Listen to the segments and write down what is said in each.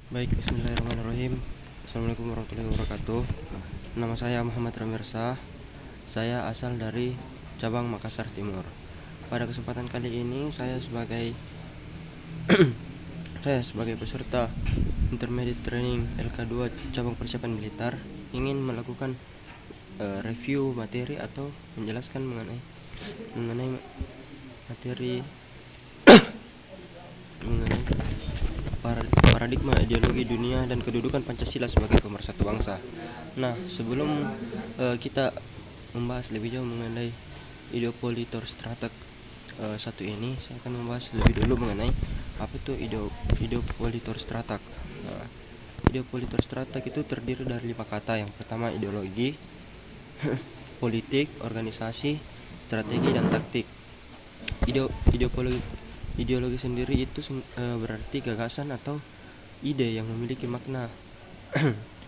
Baik, bismillahirrahmanirrahim. Assalamualaikum warahmatullahi wabarakatuh. Nama saya Muhammad Ramirsa. Saya asal dari cabang Makassar Timur. Pada kesempatan kali ini saya sebagai peserta Intermediate Training LK2 cabang persiapan militer ingin melakukan review materi atau menjelaskan mengenai materi mengenai paradigma ideologi dunia dan kedudukan Pancasila sebagai pemersatu bangsa. Nah, sebelum kita membahas lebih jauh mengenai Ideopolitor Stratek satu ini, saya akan membahas lebih dulu mengenai apa itu Ideopolitor Stratek. Nah, Ideopolitor Stratek itu terdiri dari 5 kata. Yang pertama ideologi, politik, organisasi, strategi, dan taktik. Ideologi sendiri itu berarti gagasan atau ide yang memiliki makna.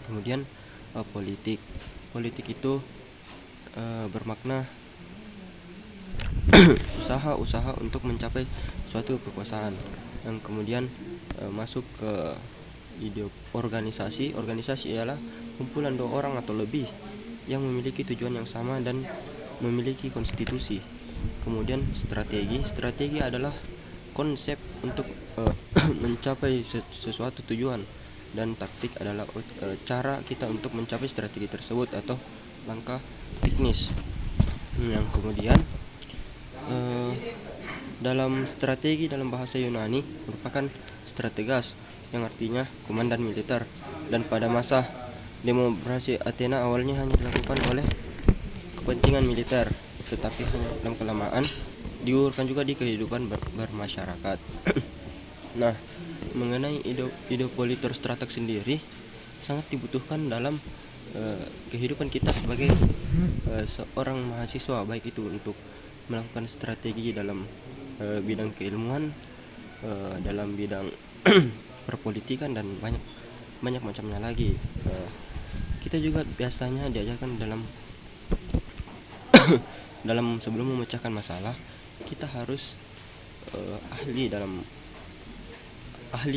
Kemudian politik itu bermakna usaha untuk mencapai suatu kekuasaan. Yang kemudian masuk ke organisasi ialah kumpulan 2 orang atau lebih yang memiliki tujuan yang sama dan memiliki konstitusi. Kemudian strategi adalah konsep untuk mencapai sesuatu tujuan, dan taktik adalah cara kita untuk mencapai strategi tersebut atau langkah teknis. Yang kemudian dalam strategi dalam bahasa Yunani merupakan strategas, yang artinya komandan militer, dan pada masa demokrasi Athena awalnya hanya dilakukan oleh kepentingan militer, tetapi dalam kelamaan diurutkan juga di kehidupan bermasyarakat. Nah, mengenai Ideopolitor Stratek sendiri sangat dibutuhkan dalam kehidupan kita sebagai seorang mahasiswa, baik itu untuk melakukan strategi dalam bidang keilmuan, dalam bidang perpolitikan, dan banyak macamnya lagi. Kita juga biasanya diajarkan dalam sebelum memecahkan masalah, kita harus ahli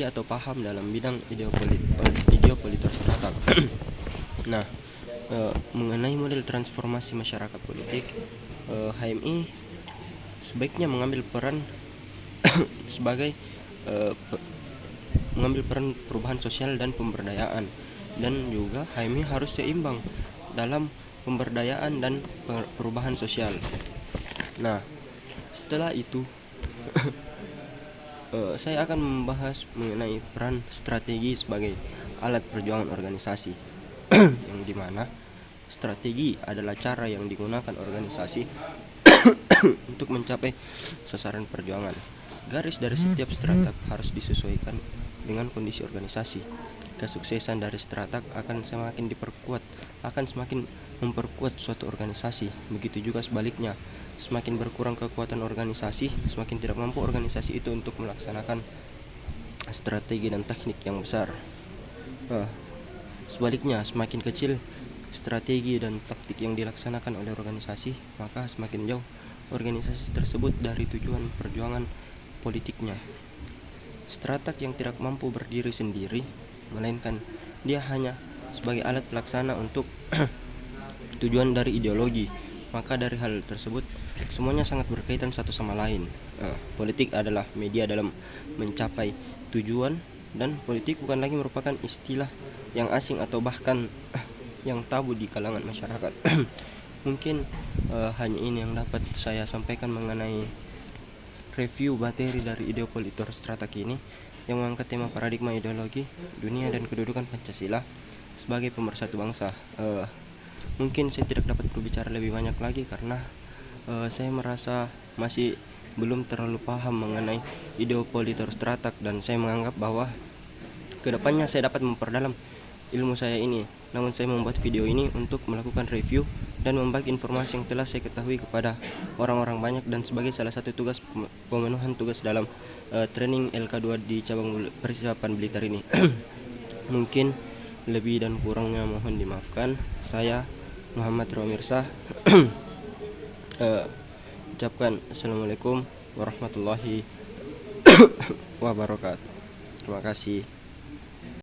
atau paham dalam bidang Ideopolitor Stratek. Nah, mengenai model transformasi masyarakat politik, HMI sebaiknya mengambil peran sebagai mengambil peran perubahan sosial dan pemberdayaan, dan juga HMI harus seimbang dalam pemberdayaan dan perubahan sosial. Nah, setelah itu saya akan membahas mengenai peran strategi sebagai alat perjuangan organisasi. Yang dimana strategi adalah cara yang digunakan organisasi untuk mencapai sasaran perjuangan. Garis dari setiap strateg harus disesuaikan dengan kondisi organisasi. Kesuksesan dari strateg akan semakin memperkuat suatu organisasi. Begitu juga sebaliknya, semakin berkurang kekuatan organisasi, semakin tidak mampu organisasi itu untuk melaksanakan strategi dan teknik yang besar. Sebaliknya, semakin kecil strategi dan taktik yang dilaksanakan oleh organisasi, maka semakin jauh organisasi tersebut dari tujuan perjuangan politiknya. Strateg yang tidak mampu berdiri sendiri, melainkan dia hanya sebagai alat pelaksana untuk tujuan dari ideologi, maka dari hal tersebut semuanya sangat berkaitan satu sama lain. Politik adalah media dalam mencapai tujuan, dan politik bukan lagi merupakan istilah yang asing atau bahkan yang tabu di kalangan masyarakat. Mungkin hanya ini yang dapat saya sampaikan mengenai review materi dari Ideopolitor Stratek ini, yang mengangkat tema paradigma ideologi dunia dan kedudukan Pancasila sebagai pemersatu bangsa. Mungkin saya tidak dapat berbicara lebih banyak lagi karena saya merasa masih belum terlalu paham mengenai Ideopolitor Stratek, dan saya menganggap bahwa kedepannya saya dapat memperdalam ilmu saya ini. Namun saya membuat video ini untuk melakukan review dan membagi informasi yang telah saya ketahui kepada orang-orang banyak, dan sebagai salah satu tugas pemenuhan tugas dalam training LK2 di cabang persiapan militer ini. Mungkin lebih dan kurangnya mohon dimaafkan. Saya Muhammad Ramirsa ucapkan Assalamualaikum warahmatullahi wabarakatuh. Terima kasih.